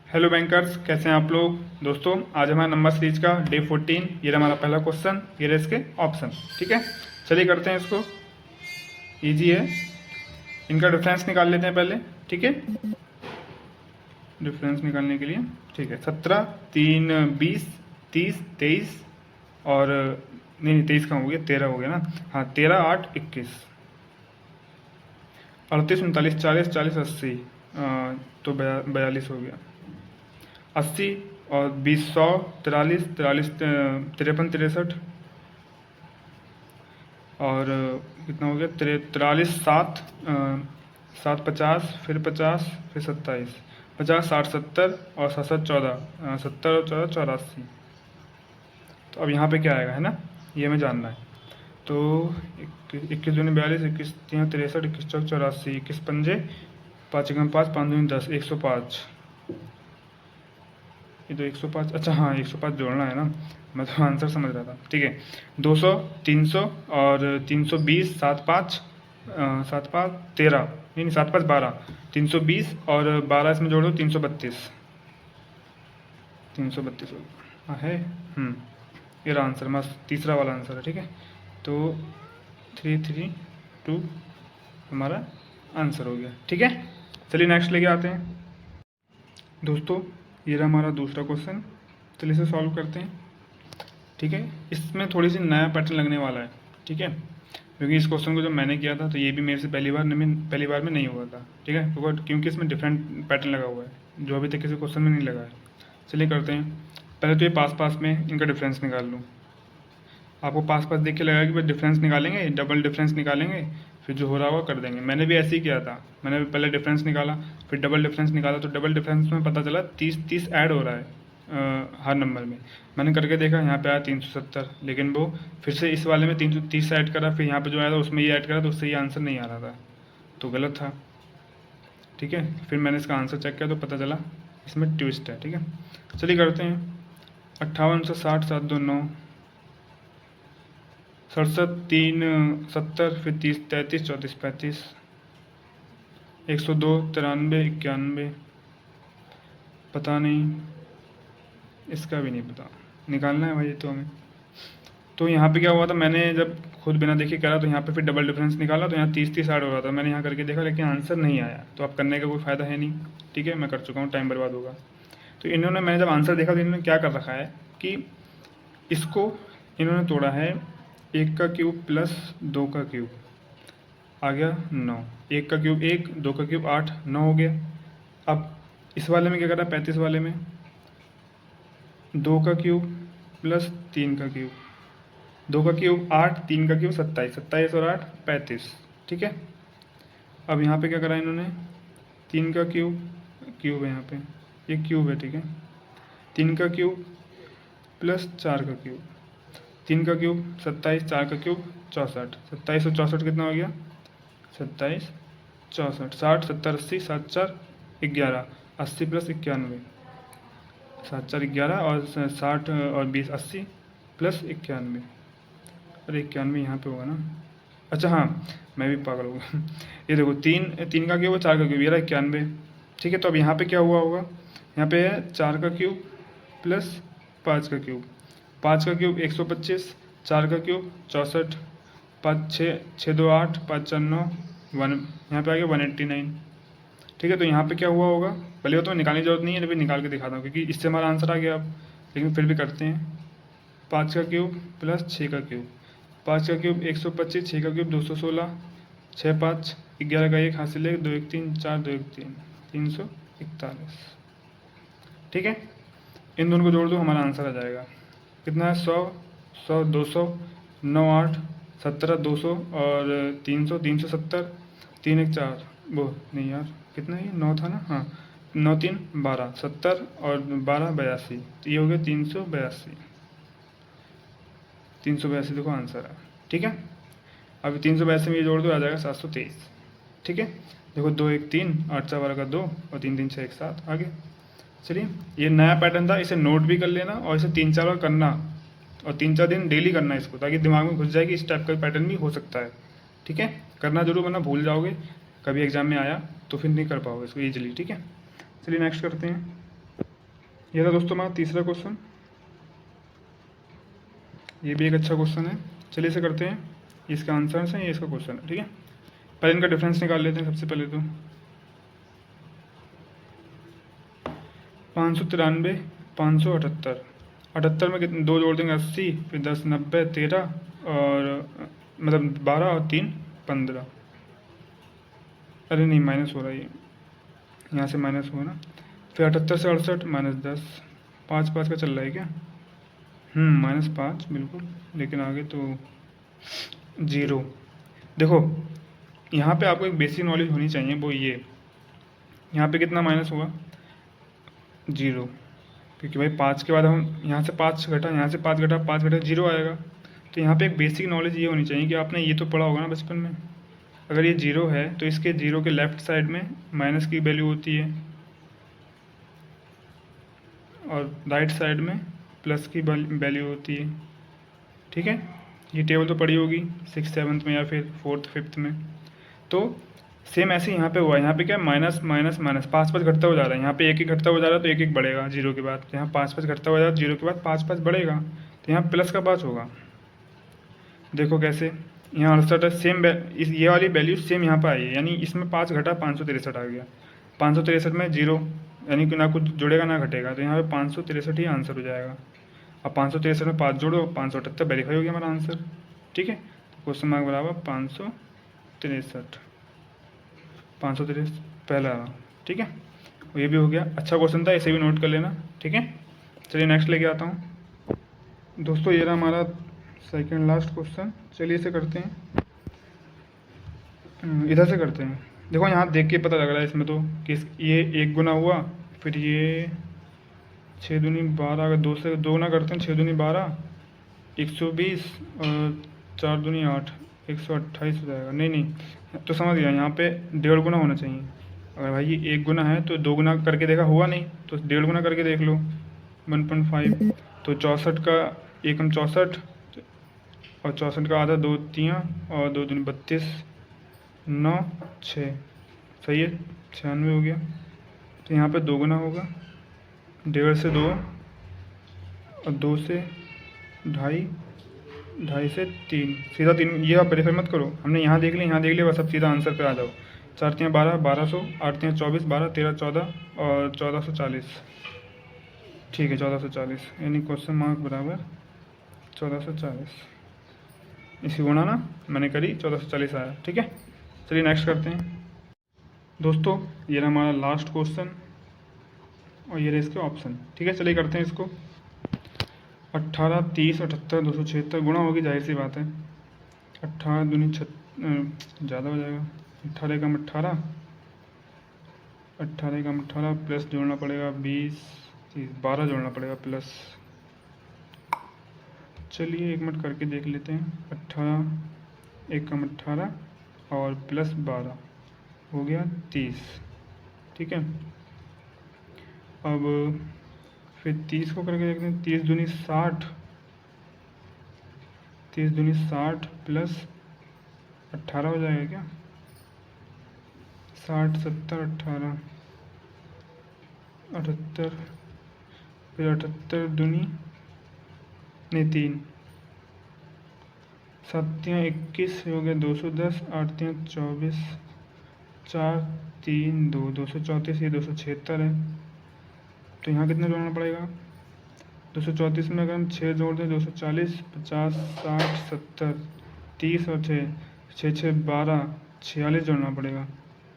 Hello bankers, कैसे हैं आप लोग। दोस्तों, आज हमारा नंबर सीरीज का डे 14, ये रहा हमारा पहला क्वेश्चन, ये रहे इसके ऑप्शन। ठीक है, चलिए करते हैं इसको। इजी है, इनका डिफरेंस निकाल लेते हैं पहले। ठीक है, डिफरेंस निकालने के लिए ठीक है 17, 3, 20, 30, 23 और नहीं 23 का हो गया, 13 हो गया ना। हाँ, 13, 8, 21, 38, 39, 40, 40, 80, तो 42 हो गया। 80 और 20, 100, 43, 43, 53, 63 और कितना हो गया 43, 7, 7, 50, फिर 50, फिर 27, 50, 60, 70 और 7, 7, 14, 70 और 14, 84। तो अब यहाँ पे क्या आएगा, है ना, ये हमें जानना है। तो 21 दूनी 42, 21 तीन 63, 21 चौक 84, 21 पंजे 5 एकम 5, 5 दूनी 10, 105। ये तो 105, अच्छा हाँ 105 जोड़ना है ना, मैं तो आंसर समझ रहा था। ठीक है, 200, 300 और 320, 7, 5, 7, 5, 13, नहीं 7, 5, 12, 320 और 12 इसमें जोड़ दो 332, 332 हाँ है। ये रहा आंसर, मस्त तीसरा वाला आंसर है। ठीक है, तो 332 हमारा आंसर हो गया। ठीक है, चलिए नेक्स्ट लेके आते हैं। दोस्तों, ये रहा हमारा दूसरा क्वेश्चन, चलिए इसे सॉल्व करते हैं। ठीक है, इसमें थोड़ी सी नया पैटर्न लगने वाला है। ठीक है, क्योंकि इस क्वेश्चन को जब मैंने किया था तो ये भी मेरे से पहली बार में नहीं हुआ था। ठीक है, क्योंकि इसमें डिफरेंट पैटर्न लगा हुआ है जो अभी तक किसी क्वेश्चन में नहीं लगा है। चलिए करते हैं। पहले तो ये पास पास में इनका डिफरेंस निकाल लूँ। आपको पास पास देख के लगेगा कि भाई डिफरेंस निकालेंगे, डबल डिफरेंस निकालेंगे, फिर जो हो रहा होगा कर देंगे। मैंने भी ऐसे ही किया था, मैंने पहले डिफरेंस निकाला, फिर डबल डिफरेंस निकाला, तो डबल डिफरेंस में पता चला 30 ऐड हो रहा है हर नंबर में। मैंने करके देखा, यहाँ पे आया 370, लेकिन वो फिर से इस वाले में 330 ऐड करा, फिर यहाँ पे जो आया था उसमें ये ऐड करा, तो उससे ये आंसर नहीं आ रहा था, तो गलत था। ठीक है, फिर मैंने इसका आंसर चेक किया तो पता चला इसमें ट्विस्ट है। ठीक है, चलिए करते हैं। 58 से 60, 7, 2, 9, 67, 3, 70, फिर 30, 33, 34, 35, 102, 93, 91, पता नहीं, इसका भी नहीं पता, निकालना है भाई तो हमें। तो यहाँ पे क्या हुआ था, मैंने जब खुद बिना देखे करा तो यहाँ पे फिर डबल डिफरेंस निकाला, तो यहाँ 30 ऐड हो रहा था। मैंने यहाँ करके देखा लेकिन आंसर नहीं आया, तो अब करने का कोई फ़ायदा है नहीं। ठीक है, मैं कर चुका हूँ, टाइम बर्बाद होगा। तो मैंने जब आंसर देखा तो इन्होंने क्या कर रखा है कि इसको इन्होंने तोड़ा है 1 का क्यूब प्लस 2 का क्यूब, आ गया 9। 1 का क्यूब 1, 2 का क्यूब 8, 9 हो गया। अब इस वाले में क्या करा, 35 वाले में 2 का क्यूब प्लस 3 का क्यूब, 2 का क्यूब 8, 3 का क्यूब 27, 27 और 8 35। ठीक है, अब यहाँ पे क्या करा इन्होंने, 3 का क्यूब है यहाँ पे, ये क्यूब है। ठीक है, 3 का क्यूब प्लस 4 का क्यूब, 3 का क्यूब 27, 4 का क्यूब 64, 27 और 64 कितना हो गया, 27, 64, 60, 70, 80, 7, 4, 11, 80 प्लस 91, 7, 4, 11 और 60 और 20, 80 प्लस 91, अरे 91 यहाँ पे होगा ना, अच्छा हाँ मैं भी पागल हो गया। ये देखो 3 का क्यूब और 4 का क्यूब, ये रहा 91। ठीक है, तो अब यहाँ पे क्या हुआ होगा, यहाँ पे है 4 का क्यूब प्लस 5 का क्यूब, 5 का क्यूब 125, 4 का क्यूब 64, 5, 6, 6, 2, 8, 5, 4, 9, 1, यहाँ पे आ गया 189। ठीक है, तो यहाँ पे क्या हुआ होगा, पहले वो तो निकालने की जरूरत नहीं है, अभी निकाल के दिखाता हूँ क्योंकि इससे हमारा आंसर आ गया अब, लेकिन फिर भी करते हैं। 5 का क्यूब प्लस 6 का क्यूब, 5 का क्यूब 125, 6 का क्यूब 216, 6, 5, 11 का 1 हासिल है, 2, 1, 3, 4, 2, 1, 3, 341। ठीक है, इन दोनों को जोड़ दो, हमारा आंसर आ जाएगा। कितना है, 100, 100, 200, 9, 8, 17, 200 और 300, 370, 3, 1, 4, वो नहीं यार कितना है, 9 था ना, हाँ 9, 3, 12, 70 और 12, 82, तो ये हो गया 382, 382 देखो आंसर है। ठीक है, अभी 382 में ये जोड़ दो, आ जाएगा 723। ठीक है, देखो 2, 1, 3, 8, 4, 12 का 2 और 3, 3, 6, 1, 7 आगे। चलिए, ये नया पैटर्न था, इसे नोट भी कर लेना और इसे 3-4 बार करना और 3-4 दिन डेली करना इसको, ताकि दिमाग में घुस जाए कि इस टाइप का पैटर्न भी हो सकता है। ठीक है, करना जरूर, वरना भूल जाओगे, कभी एग्जाम में आया तो फिर नहीं कर पाओगे इसको ईजिली। ठीक है, चलिए नेक्स्ट करते हैं। ये था दोस्तों हमारा तीसरा क्वेश्चन। ये भी एक अच्छा क्वेश्चन है। चलिए इसे करते हैं। इसका आंसर है, ये इसका क्वेश्चन है, ठीक है। पहले इनका डिफरेंस निकाल लेते हैं सबसे पहले तो। 593, 578। 78 में कितने, 2 जोड़ देंगे 80, फिर 10 90 13, और मतलब 12 और 3 15। अरे नहीं, माइनस हो रहा है ये, यहाँ से माइनस हुआ ना। फिर 78 से 68 -10, 5 5 का चल रहा है क्या? -5 बिल्कुल, लेकिन आगे तो 0। देखो यहाँ पे आपको एक बेसिक नॉलेज होनी चाहिए, वो ये, यहाँ पे कितना माइनस हुआ? 0, क्योंकि भाई 5 के बाद हम यहाँ से 5 घटा, यहाँ से 5 घटा, 5 घटा 0 आएगा। तो यहाँ पे एक बेसिक नॉलेज ये होनी चाहिए कि आपने ये तो पढ़ा होगा ना बचपन में, अगर ये 0 है तो इसके 0 के लेफ्ट साइड में माइनस की वैल्यू होती है, और राइट साइड में प्लस की वैल्यू होती है, ठीक है। ये टेबल तो पढ़ी होगी 6th 7th में या फिर 4th 5th में। तो सेम ऐसे यहाँ पे हुआ है। यहाँ पे क्या, माइनस माइनस माइनस, 5 5 घटता हो जा रहा है। यहाँ पे 1 1 घटता हो जा रहा है, तो 1 1 बढ़ेगा 0 के बाद। यहाँ 5 5 घटता हो जा रहा है, 0 के बाद 5 5 बढ़ेगा, तो यहाँ प्लस का 5 होगा। देखो कैसे, यहाँ 68 है, सेम इस ये वाली वैल्यू सेम यहाँ पर आई है, यानी इसमें 5 घटा 563 आ गया। 563 में 0, यानी कि ना कुछ जुड़ेगा ना घटेगा, तो यहाँ पे 563 ही आंसर हो जाएगा। अब 563 में 5 जोड़ो, 578 वेरीफाई हो गया हमारा आंसर, ठीक है। तो क्वेश्चन मार्क बराबर 563, 563 पहला, ठीक है। और ये भी हो गया, अच्छा क्वेश्चन था, इसे भी नोट कर लेना, ठीक है। चलिए नेक्स्ट लेके आता हूँ। दोस्तों ये रहा हमारा सेकंड लास्ट क्वेश्चन। चलिए इसे करते हैं, इधर से करते हैं। देखो यहाँ देख के पता लग रहा है इसमें तो कि ये 1 गुना हुआ, फिर ये 6 दूनी 12, अगर 2 से 2 गुना करते हैं, 6 दूनी 12, 120, और 4 दूनी 8, 128 हो जाएगा। नहीं नहीं, तो समझ गया, यहाँ पे 1.5 गुना होना चाहिए। अगर भाई ये 1 गुना है तो 2 गुना करके देखा, हुआ नहीं, तो 1.5 गुना करके देख लो, 1.5। तो 64 का 1 64, और 64 का आधा 2 3, और 2 दूनी 32, 9 6, सही है, 96 हो गया। तो यहाँ पे 2 गुना होगा, 1.5 से 2, और 2 से 2.5, 2.5 से 3, सीधा 3। ये आप वेरीफाई मत करो, हमने यहाँ देख लिया, यहाँ देख लिया, बस अब सीधा आंसर पे आ जाओ। 4 3 12, 1200, 8 3 24, 12 13 14, और 1440, ठीक है 1440, यानी क्वेश्चन मार्क बराबर 1440। इसी गुणा ना मैंने करी, 1440 आया, ठीक है। चलिए नेक्स्ट करते हैं। दोस्तों ये रहा हमारा लास्ट क्वेश्चन, और ये रहे इसके ऑप्शन, ठीक है। चलिए करते हैं इसको। 18 30 78 276 गुणा होगी, जाहिर सी बात है। 18 दूनी ज़्यादा हो जाएगा, 18 कम 18, 18 कम 18, प्लस जोड़ना पड़ेगा 20 30, 12 जोड़ना पड़ेगा प्लस। चलिए 1 मिनट करके देख लेते हैं। 18 1 कम 18, और प्लस 12 हो गया 30, ठीक है। अब फिर 30 को करके देखते हैं। 30 दूनी 60, 30 दूनी 60 प्लस 18 हो जाएगा क्या? 60 70 18 78, फिर 78 दूनी नहीं 3, 7 21 हो गया 210, 8 24, 4 3 2 234, ये 276 है। तो यहाँ कितना जोड़ना पड़ेगा? 234 में अगर हम 6 जोड़ दें 240, 50 60 70 30, और 6 6 6 12, 46 जोड़ना पड़ेगा,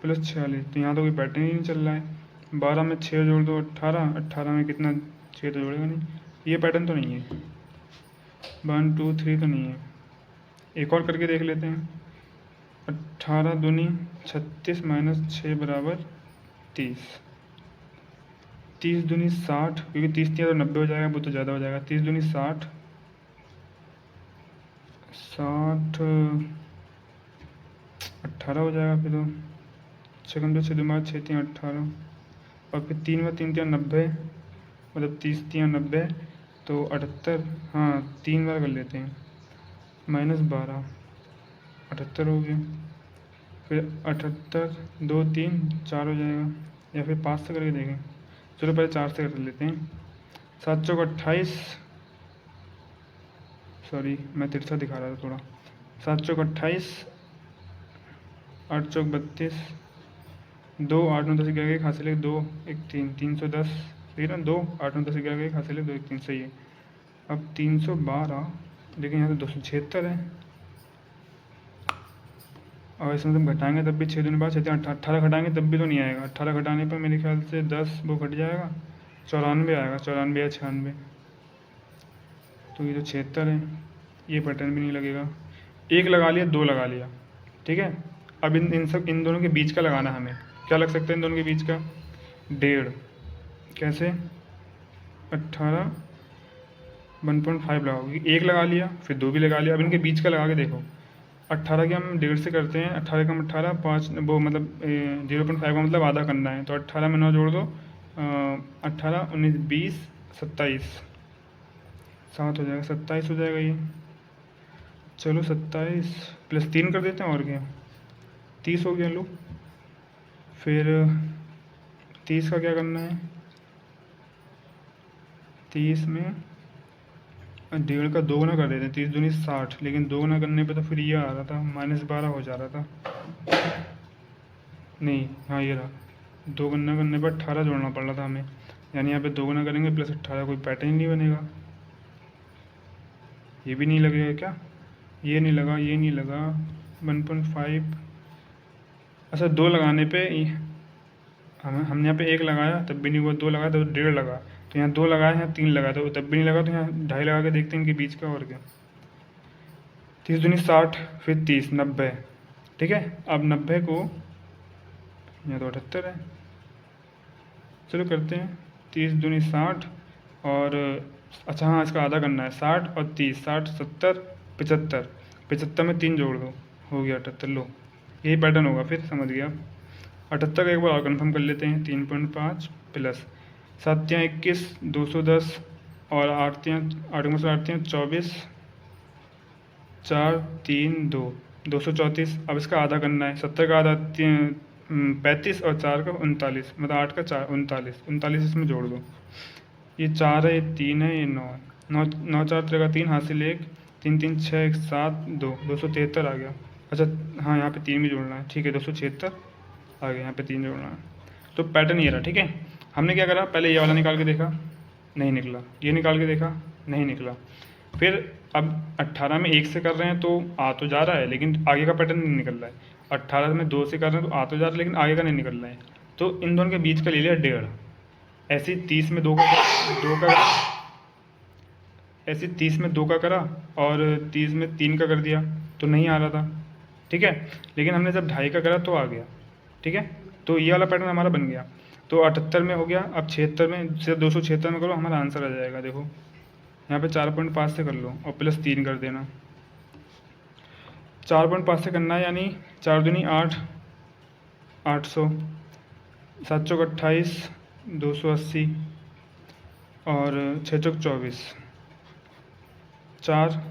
प्लस 46। तो यहाँ तो कोई पैटर्न ही नहीं चल रहा है। 12 में 6 जोड़ दो 18, 18 में कितना, 6 तो जोड़ेगा नहीं, ये पैटर्न तो नहीं है। 1 2 3 तो नहीं है। एक और करके देख लेते हैं। 18 दूनी 36 माइनस 6 बराबर 30, 30 दूनी 60, क्योंकि 30 दिया तो 90 हो जाएगा, वो तो ज़्यादा हो जाएगा। 30 दूनी 60, 60 18 हो जाएगा, फिर तो 6 कम 2 6 2 6 3 18, और फिर 3 में 3 3 90, मतलब 30 3 90, तो 78, हाँ 3 बार कर लेते हैं, -12 78 हो गया। फिर 78 2 3 4 हो जाएगा, या फिर 5 से करके देखें। चलो पहले 4 से कर लेते हैं। 7 चौक 28, सॉरी मैं तिरछा दिखा रहा था थोड़ा। 7 चौक 28, 8 चौक 32, 2 8 9 10 11 एक हासिल है, 2 1 3 310, ठीक है ना। 2 8 9 10 11 एक हासिल है, 2 1 3 सही है। अब 312, लेकिन यहाँ तो 276 है, और इसमें तुम घटाएंगे तब भी 6 दिन बाद 6 18 घटाएंगे तब भी तो नहीं आएगा। 18 घटाने पर मेरे ख्याल से 10 वो घट जाएगा, 94 आएगा, 94 या 96। तो ये तो 76 है, ये पैटर्न भी नहीं लगेगा। 1 लगा लिया, 2 लगा लिया, ठीक है। अब इन दोनों के बीच का लगाना है हमें। क्या लग सकता है इन दोनों के बीच का? 1.5। कैसे? 18 1.5 लगाओगे, 1 लगा लिया, फिर 2 भी लगा लिया। अब इनके बीच का लगा के देखो। 18 के हम 1.5 से करते हैं, 18 कम 18 5, वो मतलब 0.5 का मतलब आधा करना है, तो 18 में 9 जोड़ दो, 18 19 20 27, 7 हो जाएगा, 27 हो जाएगा ये। चलो 27 प्लस 3 कर देते हैं, और क्या, 30 हो गया। लो फिर 30 का क्या करना है? 30 में 1.5 का 2 गुना कर देते हैं, 30 दूनी 60, लेकिन 2 गुना करने पे तो फिर ये आ रहा था -12 हो जा रहा था। नहीं, हाँ ये रहा, 2 गुना करने पर 18 जोड़ना पड़ रहा था हमें, यानी यहाँ पे 2 गुना करेंगे प्लस 18, कोई पैटर्न ही नहीं बनेगा। ये भी नहीं लगेगा क्या? ये नहीं लगा, ये नहीं लगा, 1.5। अच्छा, 2 लगाने पे हमने यहाँ पे 1 लगाया तब भी नहीं हुआ, 2 लगाया तो 1.5 लगा, तो यहाँ 2 लगाया, यहाँ 3 लगा तो तब भी नहीं लगा, तो यहाँ 2.5 लगा के देखते हैं इनके बीच का, और क्या। 30 दूनी 60, फिर 30 90, ठीक है। अब 90 को, यहाँ तो 78 है, चलो करते हैं। 30 दूनी 60, और अच्छा हाँ इसका आधा करना है, 60 और 30, 60 70 75, 75 में 3 जोड़ दो, हो गया 78। लो यही पैटर्न होगा, फिर समझ गया आप। 78 का एक बार और कंफर्म कर लेते हैं, 3.5 प्लस 7 या 21 210, और 8 या 8 में से 8 या 24, 4 3 2 234। अब इसका आधा करना है, 70 का आधा 35, और 4 का 39, मतलब 8 का 4 39, 39 इसमें जोड़ दो। ये 4 है, ये 3 है, ये 9 है, 9 9 4 3 का 3 हासिल 1, 3 3 6 1 7 2 273 आ गया। अच्छा हाँ, यहाँ पे 3 भी जोड़ना है, ठीक है, 276 आ गया, यहाँ पे 3 जोड़ना है। तो पैटर्न ये रहा, ठीक है। हमने क्या करा, पहले ये वाला निकाल के देखा, नहीं निकला, ये निकाल के देखा, नहीं निकला। फिर अब 18 में 1 से कर रहे हैं तो आ तो जा रहा है, लेकिन आगे का पैटर्न नहीं निकल रहा है। 18 में 2 से कर रहे हैं तो आ तो जा रहा है, लेकिन आगे का नहीं निकल रहा है। तो इन दोनों के बीच का ले लिया 1.5। ऐसे 30 में 2 का ऐसे 30 में 2 का करा, और 30 में 3 का कर दिया, तो नहीं आ रहा था, ठीक है। लेकिन हमने जब 2.5 का करा तो आ गया, ठीक है। तो ये वाला पैटर्न हमारा बन गया। तो 78 में हो गया। अब 76 में से 276 में करो, हमारा आंसर आ जाएगा। देखो यहाँ पे 4.5 से कर लो, और प्लस 3 कर देना। 4.5 से करना है, यानी 4 दूनी 8, 800, 7 चौक 28, 280, और 6 चौक 24, 4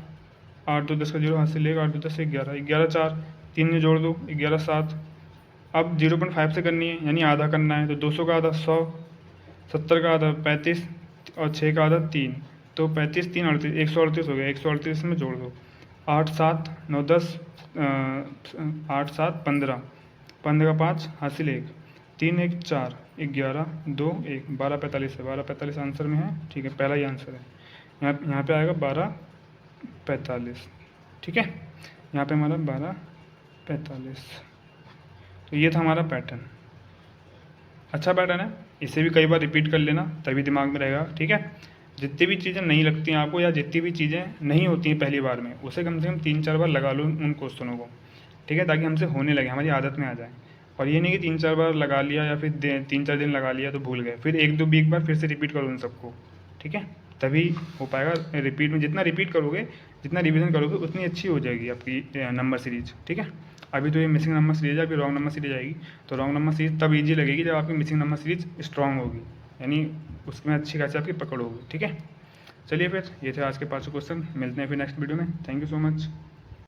8 2 10 का 0 हासिल 1, 8 2 10 11, 11 4 3 में जोड़ दो, 11 7। अब 0.5 से करनी है, यानी आधा करना है, तो 200 का आधा 100, 70 का आधा 35, और 6 का आधा 3, तो 35 3 38, 138 हो गया। 138 में जोड़ दो, 8 7 9 10, 8 7 15, 15 का 5 हासिल 1, 3 1 4, 11 2 1, 12 45 है, 12 45 आंसर में है, ठीक है, पहला ही आंसर है। यहाँ पे आएगा 12 45, ठीक है, यहाँ पे हमारा 12 45। तो ये था हमारा पैटर्न। अच्छा पैटर्न है, इसे भी कई बार रिपीट कर लेना, तभी दिमाग में रहेगा, ठीक है। जितनी भी चीज़ें नहीं लगती हैं आपको, या जितनी भी चीज़ें नहीं होती हैं पहली बार में, उसे कम से कम 3-4 बार लगा लो उन क्वेश्चनों को, ठीक है, ताकि हमसे होने लगे, हमारी आदत में आ जाए। और ये नहीं कि 3-4 बार लगा लिया, या फिर 3-4 दिन लगा लिया तो भूल गए, फिर 1-2 वीक बाद फिर से रिपीट करो उन सबको, ठीक है, तभी हो पाएगा। रिपीट में जितना रिपीट करोगे, जितना रिवीजन करोगे, उतनी अच्छी हो जाएगी आपकी नंबर सीरीज, ठीक है। अभी तो ये मिसिंग नंबर सीरीज है, अभी रॉन्ग नंबर सीरीज आएगी, तो रॉन्ग नंबर सीरीज तब ईजी लगेगी जब आपकी मिसिंग नंबर सीरीज स्ट्रांग होगी, यानी उसमें अच्छी खासी आपकी पकड़ होगी, ठीक है। चलिए फिर, ये थे आज के 5 क्वेश्चन, मिलते हैं फिर नेक्स्ट वीडियो में। Thank you so much.